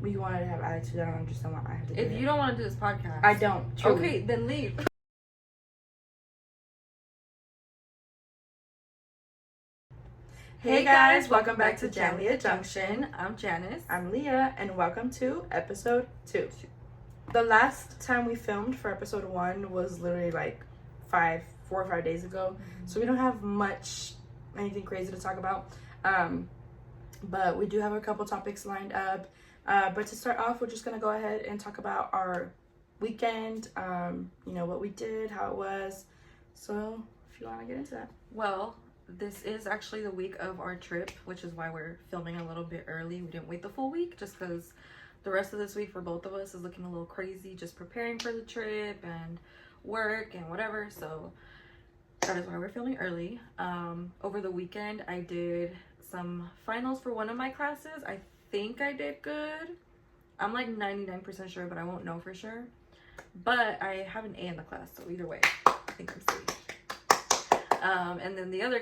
You wanted to have attitude. I don't understand why I have to do it. If you don't want to do this podcast. I don't. Truly. Okay, then leave. Hey guys, welcome back to JanLeah Junction. I'm Janice. I'm Leah, and welcome to episode 2. The last time we filmed for episode 1 was literally like 4 or 5 days ago. So we don't have anything crazy to talk about. But we do have a couple topics lined up. But to start off, we're just going to go ahead and talk about our weekend, what we did, how it was. So if you want to get into that. Well, this is actually the week of our trip, which is why we're filming a little bit early. We didn't wait the full week just because the rest of this week for both of us is looking a little crazy, just preparing for the trip and work and whatever. So that is why we're filming early. Over the weekend, I did some finals for one of my classes. I think I did good. I'm like 99% sure, but I won't know for sure. But I have an A in the class, so either way, I think I'm safe. And then the other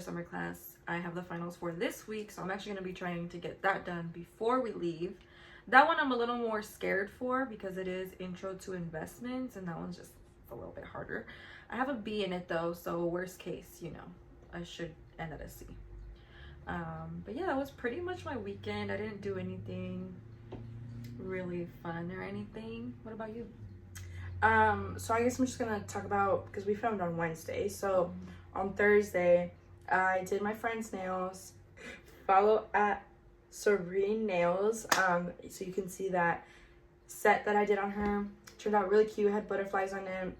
summer class, I have the finals for this week, so I'm actually going to be trying to get that done before we leave. That one I'm a little more scared for because it is intro to investments, and that one's just a little bit harder. I have a B in it though, so worst case, I should end at a C. But yeah, that was pretty much my weekend. I didn't do anything really fun or anything. What about you? So I guess I'm just gonna talk about, because we filmed on Wednesday, so on Thursday I did my friend's nails. Follow at Serene Nails, so you can see that set that I did on her. Turned out really cute, had butterflies on it.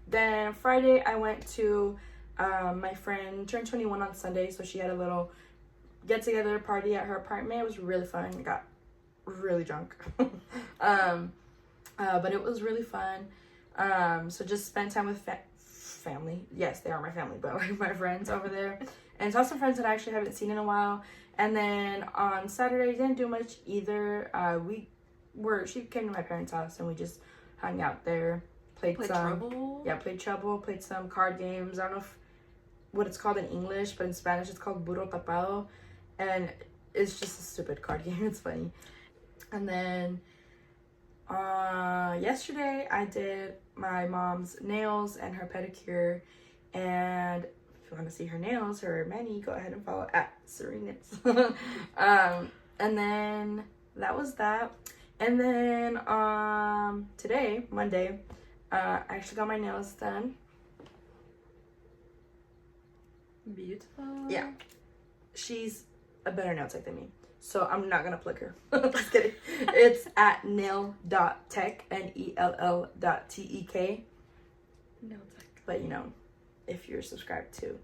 Then Friday I went to my friend turned 21 on Sunday, so she had a little get together party at her apartment. It was really fun. I got really drunk. But it was really fun. So just spent time with family. Yes, they are my family, but like my friends over there. And saw some friends that I actually haven't seen in a while. And then on Saturday, didn't do much either. She came to my parents' house and we just hung out there. Played Trouble? Yeah, played Trouble. Played some card games. I don't know what it's called in English, but in Spanish it's called Burro Tapado. And it's just a stupid card game. It's funny. And then yesterday I did my mom's nails and her pedicure, and if you want to see her nails, her mani, go ahead and follow at Serene. And then that was that. And then today, Monday, I actually got my nails done. Beautiful. Yeah, she's a better nail tech than me, so I'm not gonna plug her. Just kidding. It's at nail.tech, NELL.TEK. Nail tech. But if you're subscribed to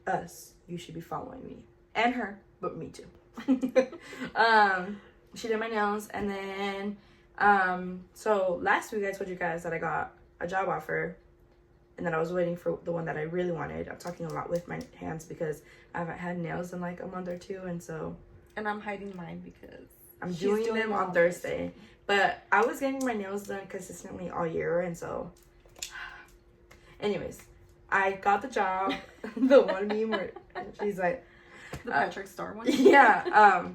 us, you should be following me and her, but me too. She did my nails, and then so last week I told you guys that I got a job offer, and then I was waiting for the one that I really wanted. I'm talking a lot with my hands because I haven't had nails in like a month or two, and I'm hiding mine because I'm doing them on Thursday. But I was getting my nails done consistently all year, and so anyways, I got the job. The one meme where she's like the Patrick Star one. Yeah.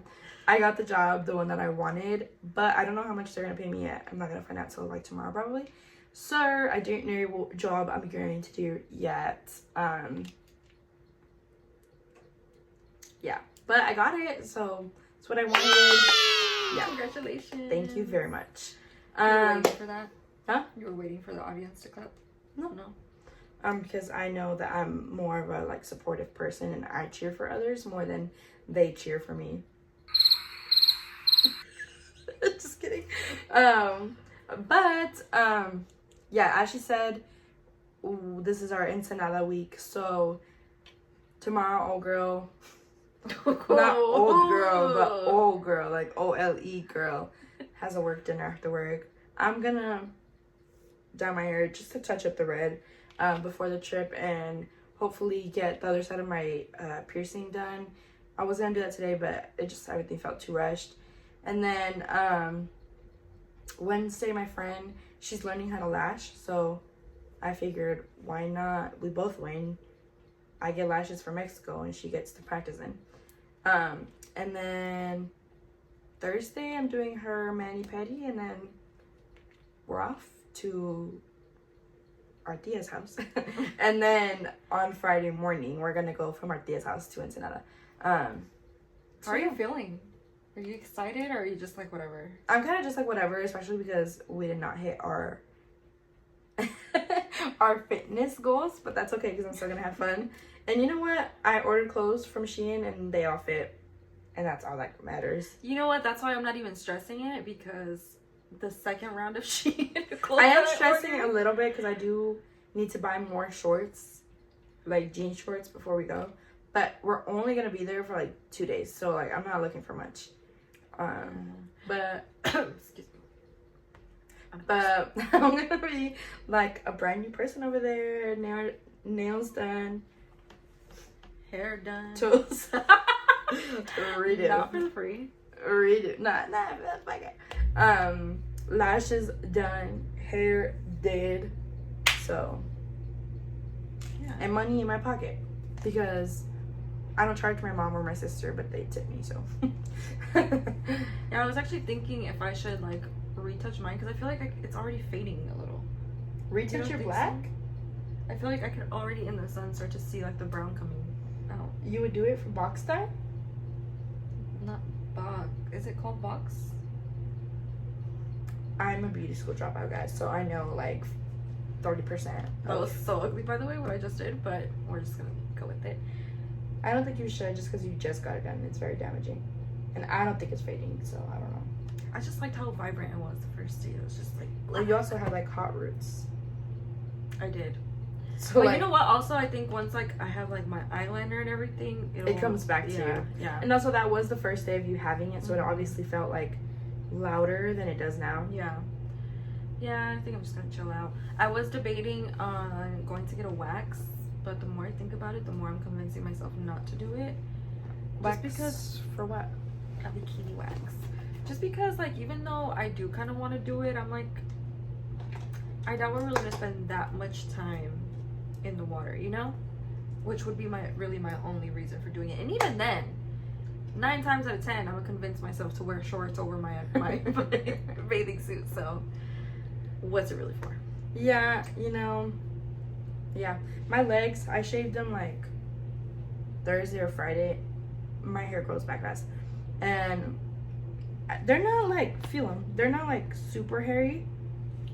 I got the job, the one that I wanted, but I don't know how much they're gonna pay me yet. I'm not gonna find out till like tomorrow probably. So I don't know what job I'm going to do yet. Yeah, but I got it, so it's what I wanted. Yeah. Congratulations. Thank you very much. You were waiting for that? Huh? You were waiting for the audience to clap? No. Because I know that I'm more of a supportive person, and I cheer for others more than they cheer for me. Just kidding. Yeah, as she said, this is our Ensenada week, so tomorrow, old girl, not old girl, but old girl, like OLE girl, has a work dinner after work. I'm gonna dye my hair just to touch up the red before the trip, and hopefully get the other side of my piercing done. I was gonna do that today, but everything felt too rushed. And then Wednesday, my friend, she's learning how to lash, so I figured, why not? We both win. I get lashes from Mexico, and she gets to practice in. And then Thursday, I'm doing her mani-pedi, and then we're off to our tia's house. And then on Friday morning, we're going to go from our tia's house to Ensenada. How are you feeling? Are you excited, or are you just like, whatever? I'm kind of just like, whatever, especially because we did not hit our our fitness goals, but that's okay because I'm still going to have fun. And you know what? I ordered clothes from Shein, and they all fit. And that's all that matters. You know what? That's why I'm not even stressing it, because the second round of Shein clothes I am stressing a little bit because I do need to buy more shorts, like jean shorts, before we go. But we're only going to be there for like 2 days. So like I'm not looking for much. But excuse me. But I'm going to be like a brand new person over there. Nails done. Hair done. Tools. Redo. Not for the free. Redo. Not fuck it. Lashes done. Hair did. So. Yeah. And money in my pocket. Because I don't charge my mom or my sister, but they tip me, so. Yeah, I was actually thinking if I should like retouch mine, because I feel like it's already fading a little. Retouch your black? So? I feel like I could already in the sun start to see like the brown coming out. You would do it for box dye? Not box. Is it called box? I'm a beauty school dropout, guys, so I know like 30%. That was so ugly, by the way, what I just did, but we're just gonna go with it. I don't think you should, just because you just got it done. It's very damaging. And I don't think it's fading, so I don't know. I just liked how vibrant it was the first day. It was just like... Well, you also have like hot roots. I did. So but like, you know what? Also, I think once like I have like my eyeliner and everything, it comes back to you. Yeah. And also that was the first day of you having it, so it obviously felt like louder than it does now. Yeah. Yeah, I think I'm just gonna chill out. I was debating on going to get a wax, but the more I think about it, the more I'm convincing myself not to do it. Wax Just because for what? a bikini wax. Just because like even though I do kind of want to do it, I'm like I doubt we're really gonna spend that much time in the water, you know? Which would be my only reason for doing it. And even then, 9 times out of 10, I'm gonna convince myself to wear shorts over my bathing suit. So what's it really for? Yeah, you know, yeah. My legs, I shaved them like Thursday or Friday. My hair grows back fast. And they're not like, feel them. They're not like super hairy.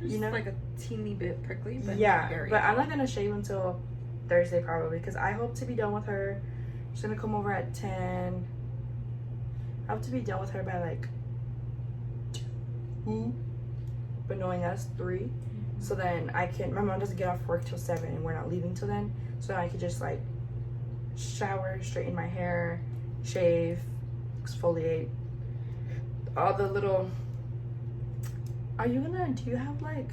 You know, like a teeny bit prickly, but yeah, not hairy. but I'm not gonna shave until Thursday probably because I hope to be done with her. She's gonna come over at 10. I hope to be done with her by like 2, but knowing us 3. So then I can. My mom doesn't get off work till 7, and we're not leaving till then. So I could just like shower, straighten my hair, shave, exfoliate, all the little. Do you have like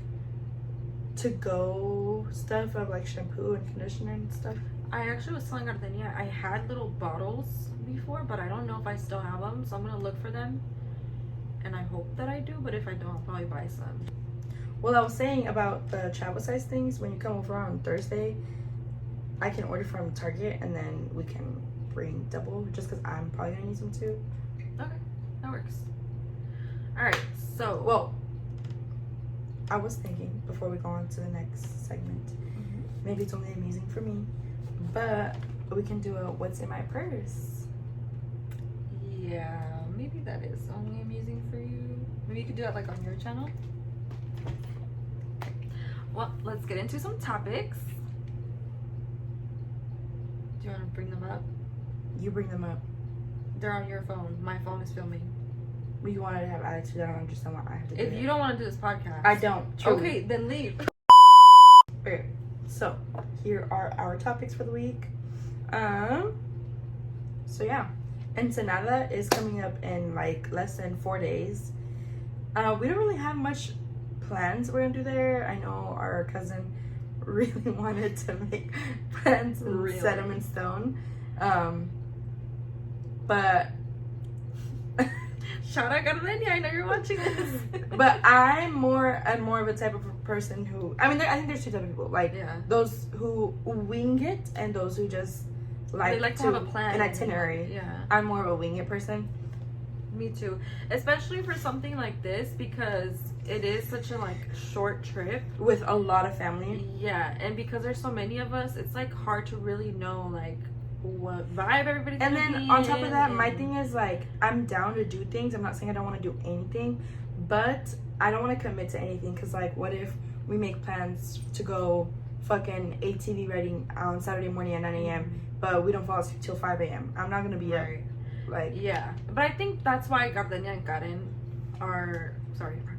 to go stuff of like shampoo and conditioner and stuff? I actually was telling Ardenia I had little bottles before, but I don't know if I still have them, so I'm gonna look for them. And I hope that I do, but if I don't, I'll probably buy some. Well, I was saying about the travel size things, when you come over on Thursday, I can order from Target and then we can bring double just because I'm probably gonna need some too. Okay, that works. Alright, so well, I was thinking before we go on to the next segment, maybe it's only amusing for me, but we can do a what's in my purse. Yeah, maybe that is only amusing for you. Maybe you could do that like on your channel. Well, let's get into some topics. Do you want to bring them up? You bring them up. They're on your phone. My phone is filming. You wanted to have attitude. I don't understand why I have to do If it. you don't want to do this podcast. I don't. Truly. Okay, then leave. Okay, so here are our topics for the week. So yeah, Ensenada is coming up in like less than 4 days. We don't really have much plans we're gonna do there. I know our cousin really wanted to make plans and set them in stone. But shout out Ardenia, I know you're watching this. but I'm more of a type of person who, I think there's 2 types of people, like those who wing it and those who just like to have a plan, an itinerary. Yeah, I'm more of a wing it person. Me too. Especially for something like this because it is such a like short trip with a lot of family. Yeah, and because there's so many of us, it's like hard to really know like what vibe everybody's and gonna then be on top of that, in. my thing is like I'm down to do things. I'm not saying I don't want to do anything, but I don't want to commit to anything because like what if we make plans to go fucking ATV riding on Saturday morning at 9 a.m. but we don't fall asleep till 5 a.m. I'm not gonna be right. Like yeah, but I think that's why Gardenia and Karen our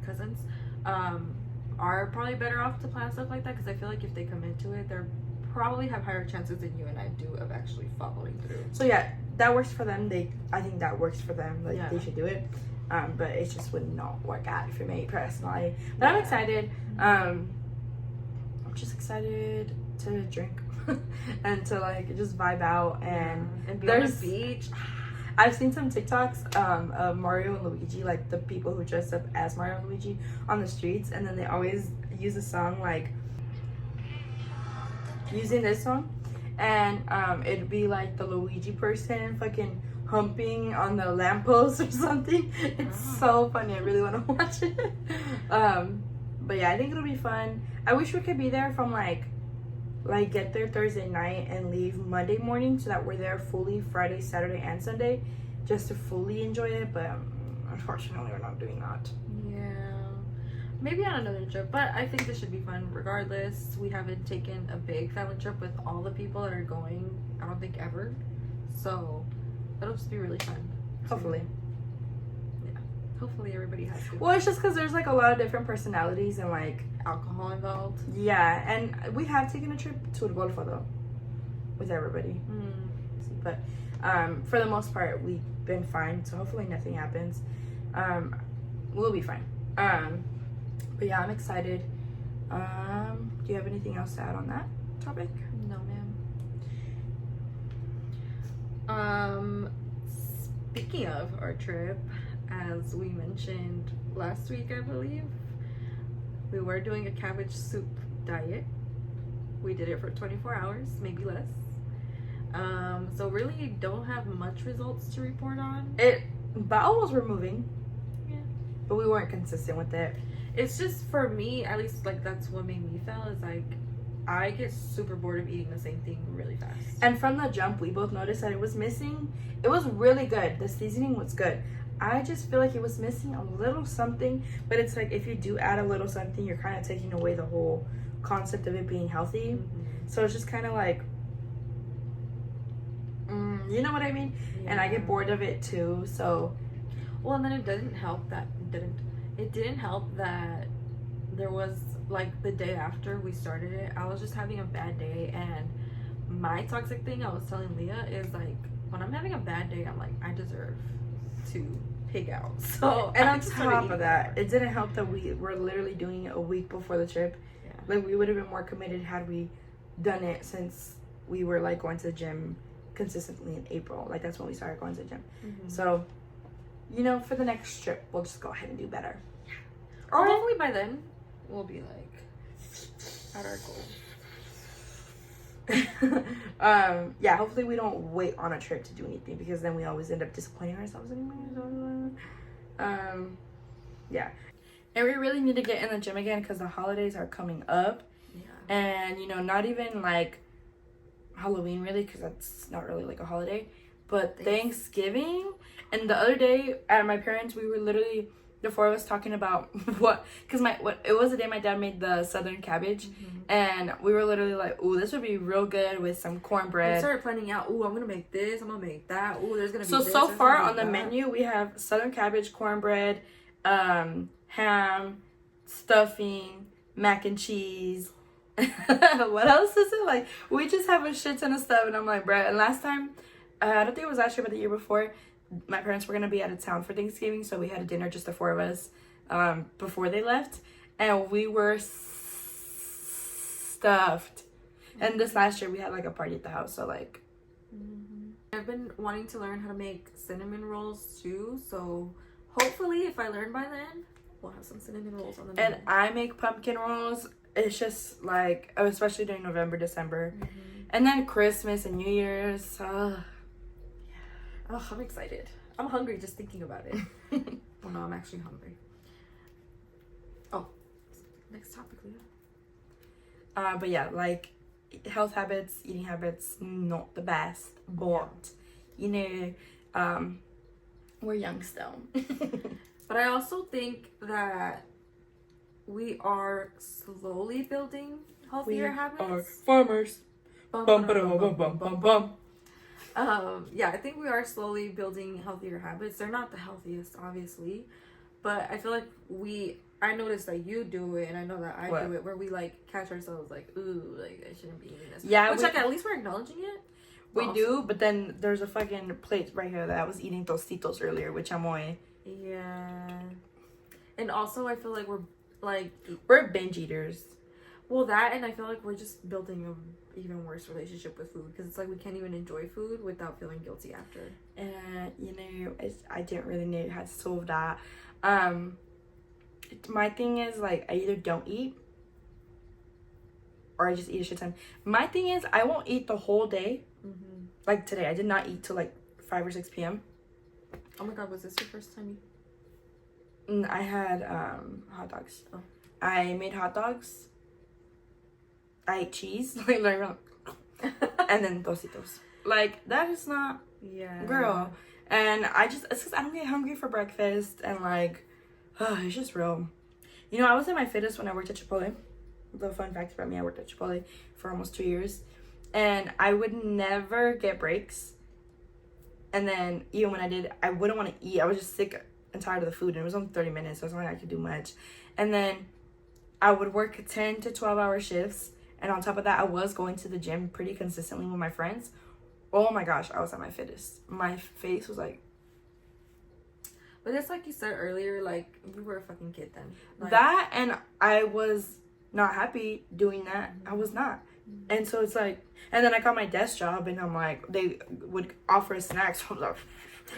cousins are probably better off to plan stuff like that because I feel like if they commit to it, they're probably have higher chances than you and I do of actually following through. So yeah, that works for them. I think that works for them. Like Yeah. they should do it. But it just would not work out for me personally. But I'm excited. I'm just excited to drink and to like just vibe out and be on the beach. I've seen some TikToks of Mario and Luigi, like the people who dress up as Mario and Luigi on the streets, and then they always use a song like using this song, and it'd be like the Luigi person fucking humping on the lamppost or something. It's so funny. I really want to watch it. But yeah, I think it'll be fun. I wish we could be there from like get there Thursday night and leave Monday morning so that we're there fully Friday, Saturday, and Sunday just to fully enjoy it. But unfortunately, we're not doing that. Yeah, maybe on another trip. But I think this should be fun regardless. We haven't taken a big family trip with all the people that are going, I don't think ever. So it'll just be really fun. Hopefully. Hopefully everybody has good. Well, it's just because there's like a lot of different personalities and like alcohol involved. Yeah, and we have taken a trip to El Golfo though with everybody. But for the most part, we've been fine. So hopefully nothing happens. We'll be fine. But yeah, I'm excited. Do you have anything else to add on that topic? No, ma'am. Speaking of our trip, as we mentioned last week, I believe, we were doing a cabbage soup diet. We did it for 24 hours, maybe less. So really don't have much results to report on. Bowel was removing. Yeah. But we weren't consistent with it. It's just for me, at least like that's what made me feel is like I get super bored of eating the same thing really fast. And from the jump, we both noticed that it was missing. It was really good. The seasoning was good. I just feel like it was missing a little something, but it's like if you do add a little something, you're kind of taking away the whole concept of it being healthy. So it's just kind of like, you know what I mean? Yeah. And I get bored of it too. So, well, and then it didn't help that there was like the day after we started it, I was just having a bad day, and my toxic thing I was telling Leah is like when I'm having a bad day, I'm like I deserve to pig out. So and on top of that, it didn't help that we were literally doing it a week before the trip. Yeah. Like we would have been more committed had we done it since we were like going to the gym consistently in April. Like that's when we started going to the gym. So, you know, for the next trip, we'll just go ahead and do better. Or hopefully by then we'll be like at our goal. Yeah, hopefully we don't wait on a trip to do anything because then we always end up disappointing ourselves anyway. Yeah, and we really need to get in the gym again because the holidays are coming up. Yeah, and you know, not even like Halloween really because that's not really like a holiday, but Thanksgiving. And the other day at my parents, we were literally the four of us talking about because it was the day my dad made the southern cabbage, and we were literally like, "Ooh, this would be real good with some cornbread." We started planning out. Ooh, I'm gonna make this. I'm gonna make that. Ooh, there's gonna be so far on the menu we have southern cabbage, cornbread, ham, stuffing, mac and cheese. What else is it? Like we just have a shit ton of stuff, and I'm like, bruh. And last time, I don't think it was last year, but the year before, my parents were gonna be out of town for Thanksgiving, so we had a dinner, just the four of us, before they left, and we were stuffed. And this last year we had like a party at the house, so like. I've been wanting to learn how to make cinnamon rolls too, so hopefully if I learn by then, we'll have some cinnamon rolls on the menu. And I make pumpkin rolls. It's just like, especially during November, December, and then Christmas and New Year's. Oh, I'm excited. I'm hungry just thinking about it. Well, no, I'm actually hungry. Oh, next topic, Leah. But yeah, like health habits, eating habits, not the best, but you know, we're young still. But I also think that we are slowly building healthier habits. We are farmers. Bum, bum, bum, bum, bum, bum. Yeah, I think we are slowly building healthier habits. They're not the healthiest, obviously, but I feel like I noticed that you do it, and I know that I do it, where we like catch ourselves like, ooh, like I shouldn't be eating this. Yeah, which like at least we're acknowledging it. We do, but then there's a fucking plate right here that I was eating tostitos earlier, which I'm on. Yeah, and also I feel like we're binge eaters. Well, that, and I feel like we're just building a even worse relationship with food, because it's like we can't even enjoy food without feeling guilty after. And you know, I didn't really know how to solve that. My thing is like I either don't eat or I just eat a shit ton. My thing is I won't eat the whole day. Mm-hmm. Like today, I did not eat till like 5 or 6 p.m. Oh my god, was this your first time? I had hot dogs. Oh. I made hot dogs. I ate cheese, and then tostitos. Like that is not, girl. And it's because I don't get hungry for breakfast, and like, it's just real. You know, I was at my fittest when I worked at Chipotle. The fun fact about me, I worked at Chipotle for almost 2 years, and I would never get breaks. And then even when I did, I wouldn't want to eat. I was just sick and tired of the food, and it was only 30 minutes, so it's not like I could do much. And then I would work 10 to 12-hour shifts. And on top of that, I was going to the gym pretty consistently with my friends. Oh my gosh, I was at my fittest. My face was like... But it's like you said earlier, like, you were a fucking kid then. Like, that, and I was not happy doing that. I was not. And so it's like... And then I got my desk job, and I'm like... They would offer us snacks. So I was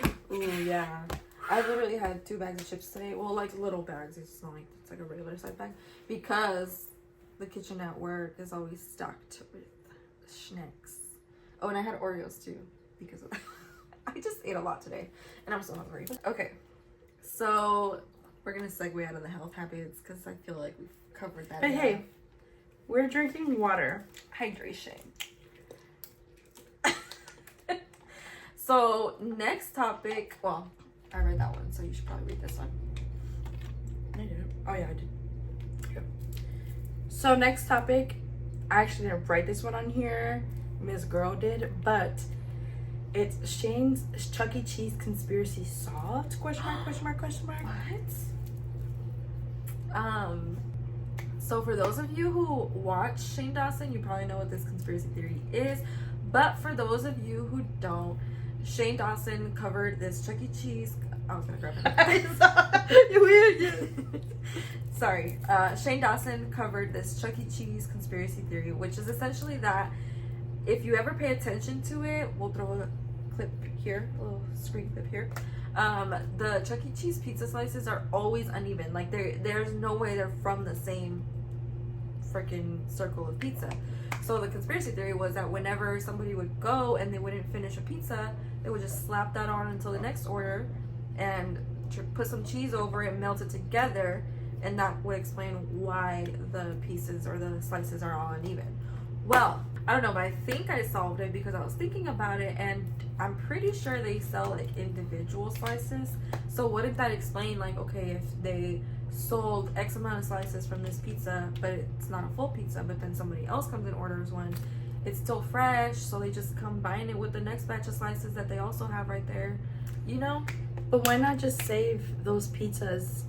like... Ooh, yeah. I literally had 2 bags of chips today. Well, like, little bags. It's not like... It's like a regular size bag. Because... the kitchen at work is always stocked with snacks. Oh, and I had Oreos too because of that. I just ate a lot today and I'm so hungry. Okay, so we're gonna segue out of the health habits because I feel like we've covered that. Hey, we're drinking water. Hydration. So next topic, well, I read that one, so you should probably read this one. I did. Oh yeah, I did. So next topic, I actually didn't write this one on here. Miss Girl did, but it's Shane's Chuck E. Cheese conspiracy solved? Question mark, question mark, question mark. What? So for those of you who watch Shane Dawson, you probably know what this conspiracy theory is. But for those of you who don't, Shane Dawson covered this Chuck E. Cheese. I was gonna grab it. Sorry. Shane Dawson covered this Chuck E. Cheese conspiracy theory, which is essentially that if you ever pay attention to it, we'll throw a clip here, a little screen clip here. The Chuck E. Cheese pizza slices are always uneven. Like there's no way they're from the same freaking circle of pizza. So the conspiracy theory was that whenever somebody would go and they wouldn't finish a pizza, they would just slap that on until the next order and put some cheese over it, melt it together, and that would explain why the pieces or the slices are all uneven. Well, I don't know, but I think I solved it because I was thinking about it, and I'm pretty sure they sell like individual slices. So wouldn't that explain, like, okay, if they sold X amount of slices from this pizza, but it's not a full pizza, but then somebody else comes and orders one, it's still fresh, so they just combine it with the next batch of slices that they also have right there, you know? But why not just save those pizzas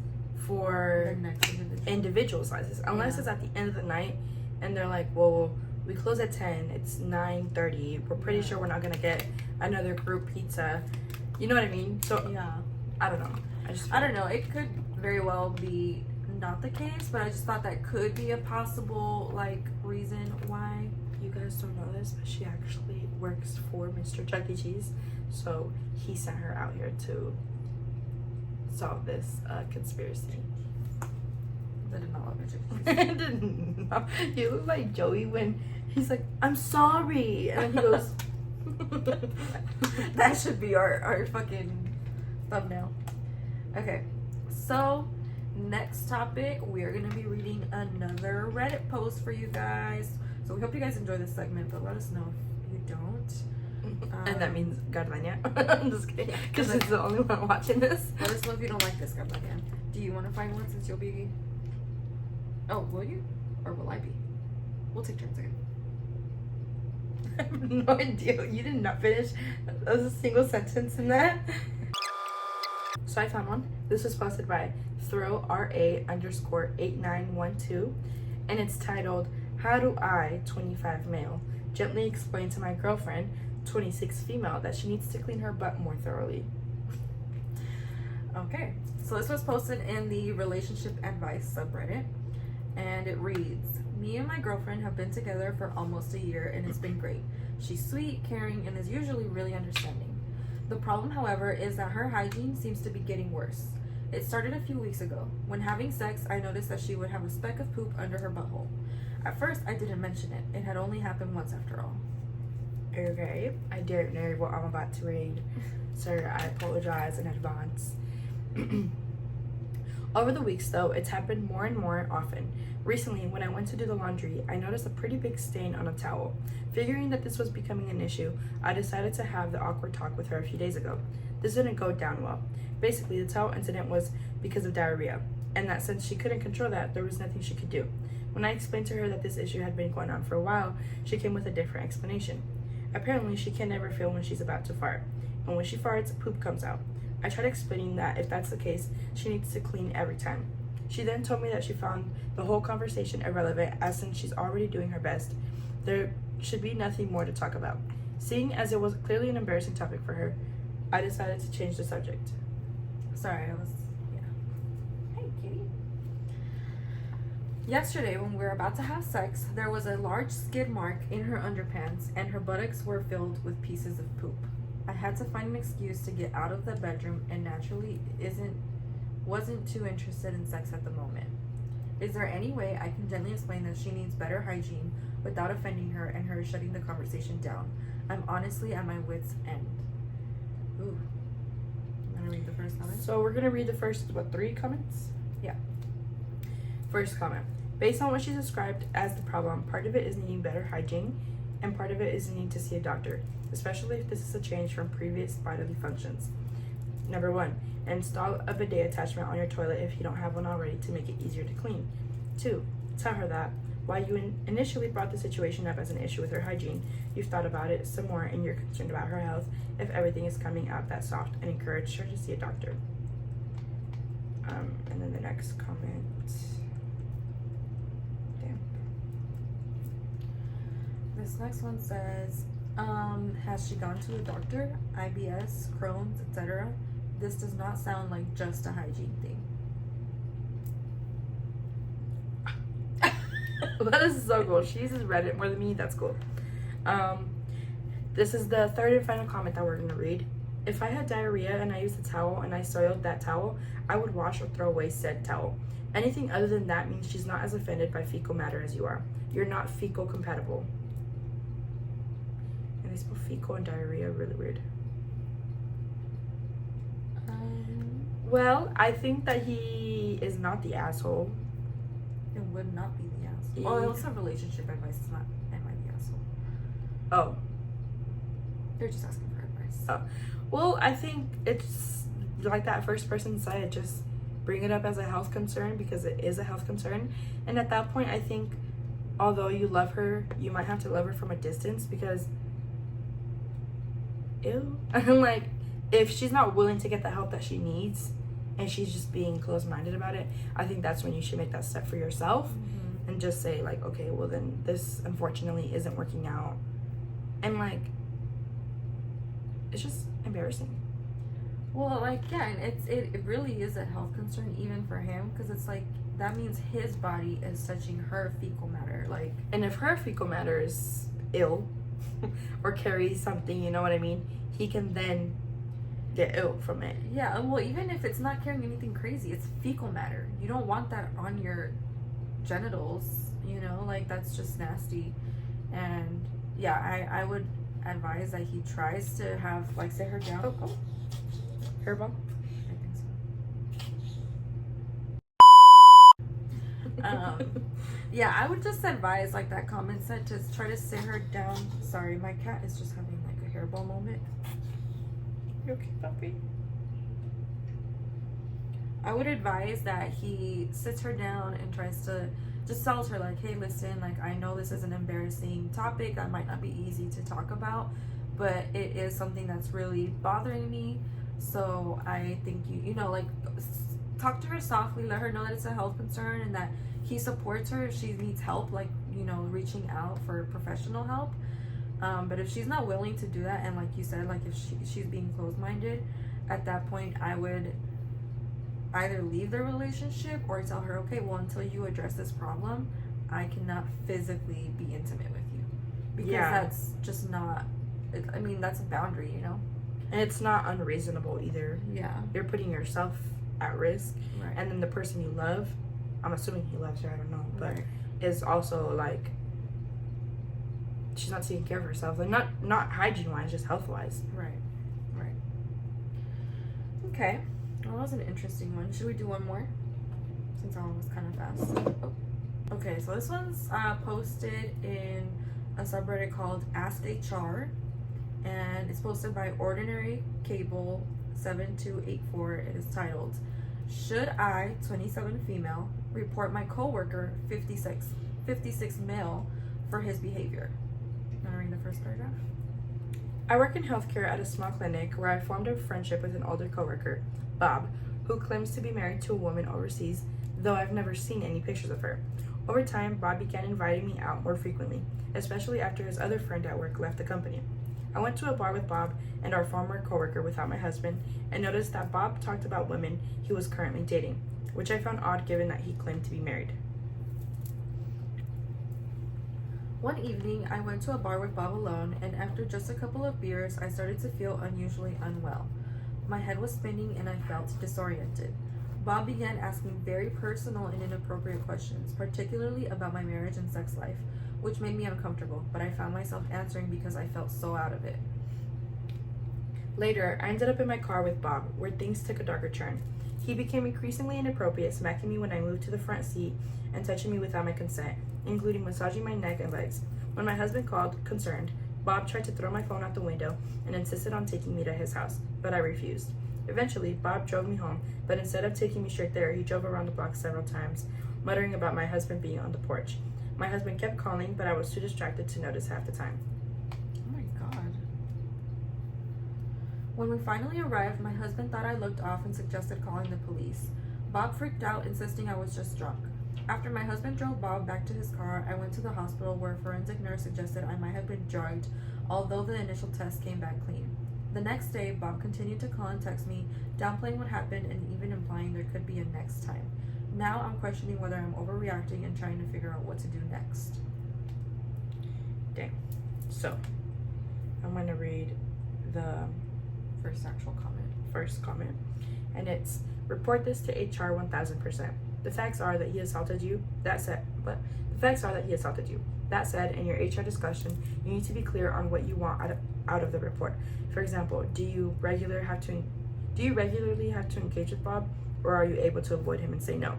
for The next individual slices? Unless it's at the end of the night and they're like, well, we close at 10, it's 9:30, we're pretty sure we're not gonna get another group pizza. You know what I mean? So yeah, I don't know. I don't know. It could very well be not the case, but I just thought that could be a possible like reason why. You guys don't know this, but she actually works for Mr. Chuck E. Cheese, so he sent her out here to solve this conspiracy. I did not love I didn't know. You look like Joey when he's like, I'm sorry, and he goes that should be our fucking thumbnail. Okay, so next topic, we are going to be reading another Reddit post for you guys. So we hope you guys enjoy this segment, but let us know if you don't. And that means Garlania. I'm just kidding. Because it's the only one watching this. Let us know if you don't like this, Garlania. Do you want to find one since you'll be... Oh, will you? Or will I be? We'll take turns again. I have no idea. You did not finish. That was a single sentence in that. So I found one. This was posted by throw_RA_8912. And it's titled, "How do I, 25 male, gently explain to my girlfriend, 26 female, that she needs to clean her butt more thoroughly?" Okay, so this was posted in the relationship advice subreddit, and it reads, "Me and my girlfriend have been together for almost a year and it's been great. She's sweet, caring, and is usually really understanding. The problem, however, is that her hygiene seems to be getting worse. It started a few weeks ago. When having sex, I noticed that she would have a speck of poop under her butthole. At first, I didn't mention it. It had only happened once after all." Okay, I don't know what I'm about to read, so I apologize in advance. Over the weeks, though, it's happened more and more often. Recently, when I went to do the laundry, I noticed a pretty big stain on a towel. Figuring that this was becoming an issue, I decided to have the awkward talk with her a few days ago. This didn't go down well. Basically, the towel incident was because of diarrhea, and that since she couldn't control that, there was nothing she could do. When I explained to her that this issue had been going on for a while, she came with a different explanation. Apparently, she can never feel when she's about to fart, and when she farts, poop comes out. I tried explaining that if that's the case, she needs to clean every time. She then told me that she found the whole conversation irrelevant, as since she's already doing her best, there should be nothing more to talk about. Seeing as it was clearly an embarrassing topic for her, I decided to change the subject. Sorry, I was... Yeah. Hey, kitty. Yesterday, when we were about to have sex, there was a large skid mark in her underpants, and her buttocks were filled with pieces of poop. I had to find an excuse to get out of the bedroom, and naturally wasn't too interested in sex at the moment. Is there any way I can gently explain that she needs better hygiene without offending her and her shutting the conversation down? I'm honestly at my wit's end." Ooh. I'm gonna read the first comment. So we're gonna read the first, 3 comments? Yeah. First comment. Based on what she described as the problem, part of it is needing better hygiene, and part of it is needing to see a doctor, especially if this is a change from previous bodily functions. Number 1, install a bidet attachment on your toilet if you don't have one already to make it easier to clean. 2, tell her that while you initially brought the situation up as an issue with her hygiene, you've thought about it some more and you're concerned about her health if everything is coming out that soft, and encourage her to see a doctor. And then the next comment. Damn. This next one says, has she gone to a doctor? IBS, Crohn's, etc.? This does not sound like just a hygiene thing. That is so cool. She uses Reddit more than me. That's cool. This is the third and final comment that we're going to read. If I had diarrhea and I used a towel and I soiled that towel, I would wash or throw away said towel. Anything other than that means she's not as offended by fecal matter as you are. You're not fecal compatible. And they spell fecal and diarrhea really weird. Well, I think that he is not the asshole. It would not be the asshole. Oh, it's a relationship advice. It's not, am I the asshole? Oh. They're just asking for advice. Oh. Well, I think it's like that first person said, just bring it up as a health concern because it is a health concern. And at that point, I think although you love her, you might have to love her from a distance because, ew. Like, if she's not willing to get the help that she needs and she's just being closed-minded about it, I think that's when you should make that step for yourself and just say, like, okay, well, then this unfortunately isn't working out. And, like, it's just embarrassing. Well, like, yeah, and it really is a health concern even for him because it's like that means his body is touching her fecal matter. Like, and if her fecal matter is ill or carries something, you know what I mean, he can then get ill from it. Yeah, well, even if it's not carrying anything crazy, it's fecal matter. You don't want that on your genitals, you know, like that's just nasty. And yeah, I would advise that he tries to have, like, sit her down. Hairball. Yeah, I would just advise, like that comment said, to try to sit her down. Sorry, my cat is just having like a hairball moment. You okay, puppy? I would advise that he sits her down and tries to just tells her like, hey, listen, like I know this is an embarrassing topic that might not be easy to talk about, but it is something that's really bothering me. So I think you know, like talk to her softly, let her know that it's a health concern and that he supports her if she needs help, like, you know, reaching out for professional help. But if she's not willing to do that, and like you said, like if she's being closed-minded, at that point I would either leave the relationship or tell her, okay, well, until you address this problem, I cannot physically be intimate with you, because that's just not, I mean, that's a boundary, you know. And it's not unreasonable either. Yeah, you're putting yourself at risk, right. And then the person you love, I'm assuming he loves her, I don't know, but right. is also like, she's not taking care of herself, like not hygiene wise, just health wise. Right. Okay, well, that was an interesting one. Should we do one more, since that one was kind of fast? Oh. Okay, so this one's posted in a subreddit called Ask HR, and it's posted by Ordinary Cable 7284. It is titled, should I, 27 female, report my coworker, 56 male, for his behavior? Want to read the first paragraph? I work in healthcare at a small clinic where I formed a friendship with an older coworker, Bob, who claims to be married to a woman overseas, though I've never seen any pictures of her. Over time, Bob began inviting me out more frequently, especially after his other friend at work left the company. I went to a bar with Bob and our former coworker without my husband, and noticed that Bob talked about women he was currently dating, which I found odd given that he claimed to be married. One evening, I went to a bar with Bob alone, and after just a couple of beers, I started to feel unusually unwell. My head was spinning and I felt disoriented. Bob began asking very personal and inappropriate questions, particularly about my marriage and sex life, which made me uncomfortable, but I found myself answering because I felt so out of it. Later, I ended up in my car with Bob, where things took a darker turn. He became increasingly inappropriate, smacking me when I moved to the front seat and touching me without my consent, including massaging my neck and legs. When my husband called, concerned, Bob tried to throw my phone out the window and insisted on taking me to his house, but I refused. Eventually, Bob drove me home, but instead of taking me straight there, he drove around the block several times, muttering about my husband being on the porch. My husband kept calling, but I was too distracted to notice half the time. Oh my God. When we finally arrived, my husband thought I looked off and suggested calling the police. Bob freaked out, insisting I was just drunk. After my husband drove Bob back to his car, I went to the hospital where a forensic nurse suggested I might have been drugged, although the initial test came back clean. The next day, Bob continued to call and text me, downplaying what happened and even implying there could be a next time. Now I'm questioning whether I'm overreacting and trying to figure out what to do next. Dang. So, I'm going to read the First actual comment. First comment. And it's, report this to HR 1000%. The facts are that he assaulted you. That said, in your HR discussion, you need to be clear on what you want out of the report. For example, do you regularly have to engage with Bob, or are you able to avoid him and say no?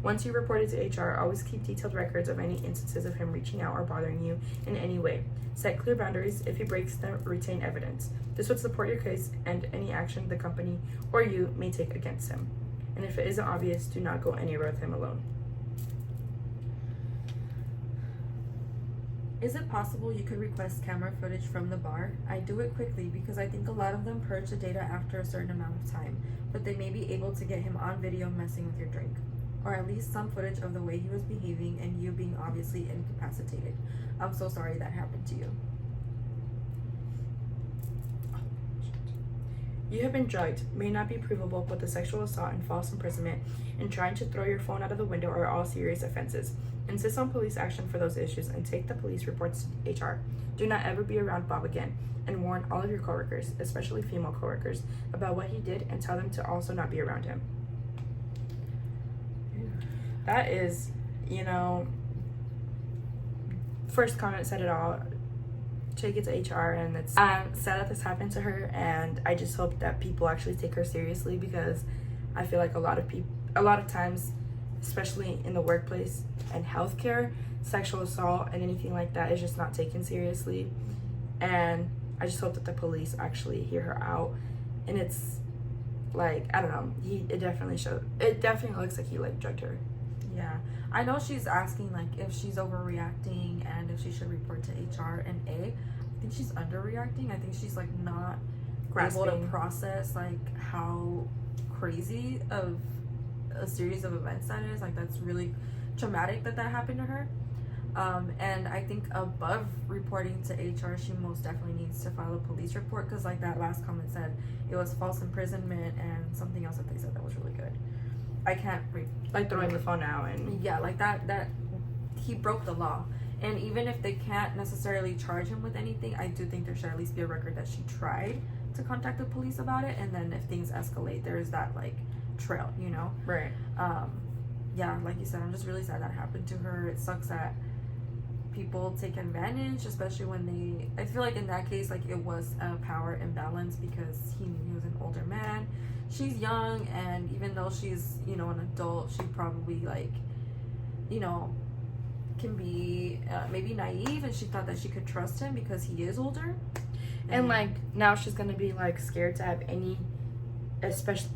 Once you report it to HR, always keep detailed records of any instances of him reaching out or bothering you in any way. Set clear boundaries. If he breaks them, retain evidence. This would support your case and any action the company or you may take against him. And if it isn't obvious, do not go anywhere with him alone. Is it possible you could request camera footage from the bar? I do it quickly because I think a lot of them purge the data after a certain amount of time, but they may be able to get him on video messing with your drink. Or at least some footage of the way he was behaving and you being obviously incapacitated. I'm so sorry that happened to you. You have been drugged, may not be provable, but the sexual assault and false imprisonment and trying to throw your phone out of the window are all serious offenses. Insist on police action for those issues and take the police reports to HR. Do not ever be around Bob again, and warn all of your coworkers, especially female coworkers, about what he did and tell them to also not be around him. That is, first comment said it all. Take it to HR, and it's sad that this happened to her, and I just hope that people actually take her seriously, because I feel like a lot of times, especially in the workplace and healthcare, sexual assault and anything like that is just not taken seriously. And I just hope that the police actually hear her out. And it's like, I don't know, it definitely looks like he like drugged her. Yeah, I know she's asking like if she's overreacting and if she should report to HR. And I think she's underreacting. I think she's like not able to process like how crazy of a series of events that is. Like, that's really traumatic that happened to her. And I think above reporting to HR, she most definitely needs to file a police report, because like that last comment said, it was false imprisonment and something else that they said that was really good. I can't read, like throwing the phone out. And yeah, like that he broke the law. And even if they can't necessarily charge him with anything, I do think there should at least be a record that she tried to contact the police about it, and then if things escalate, there's that like trail, you know? Right. Yeah, like you said, I'm just really sad that happened to her. It sucks that people take advantage, especially when I feel like in that case, like, it was a power imbalance, because he knew he was an older man. She's young, and even though she's, you know, an adult, she probably, like, you know, can be maybe naive, and she thought that she could trust him because he is older. And like, now she's gonna be like scared to have any, especially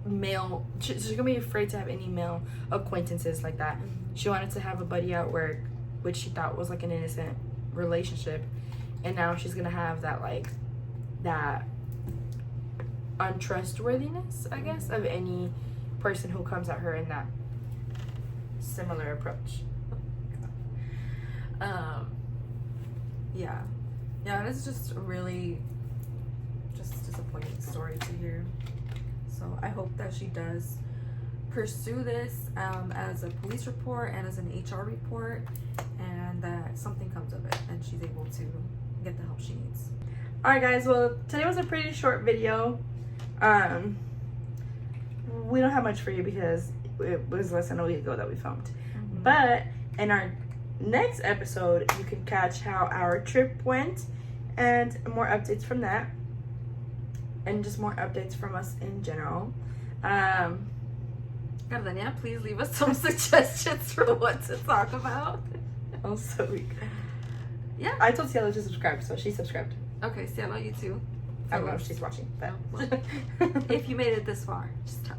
male, she's gonna be afraid to have any male acquaintances like that. Mm-hmm. She wanted to have a buddy at work, which she thought was like an innocent relationship, and now she's gonna have that, like, that untrustworthiness, I guess, of any person who comes at her in that similar approach. Yeah, it's just a really just disappointing story to hear. So I hope that she does pursue this as a police report and as an HR report, and that something comes of it and she's able to get the help she needs. Alright guys, well, today was a pretty short video. We don't have much for you because it was less than a week ago that we filmed. Mm-hmm. But in our next episode, you can catch how our trip went and more updates from that, and just more updates from us in general. Dania, please leave us some suggestions for what to talk about. Also, yeah, I told Cielo to subscribe, so she subscribed. Okay, Cielo, you too. I don't know if she's watching, but if you made it this far, just tell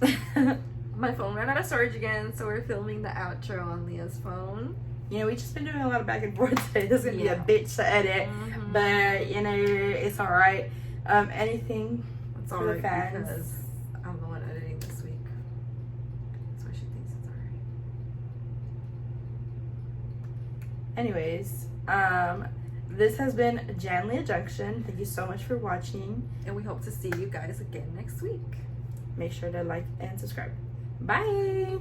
us. My phone ran out of storage again, so we're filming the outro on Leah's phone. You know, we just been doing a lot of back and forth today. This is gonna be a bitch to edit, but you know, it's all right. Anything it's for the fans? Because I'm the one editing this week, so she thinks it's all right. Anyways, this has been JanLeah Junction. Thank you so much for watching, and we hope to see you guys again next week. Make sure to like and subscribe. Bye.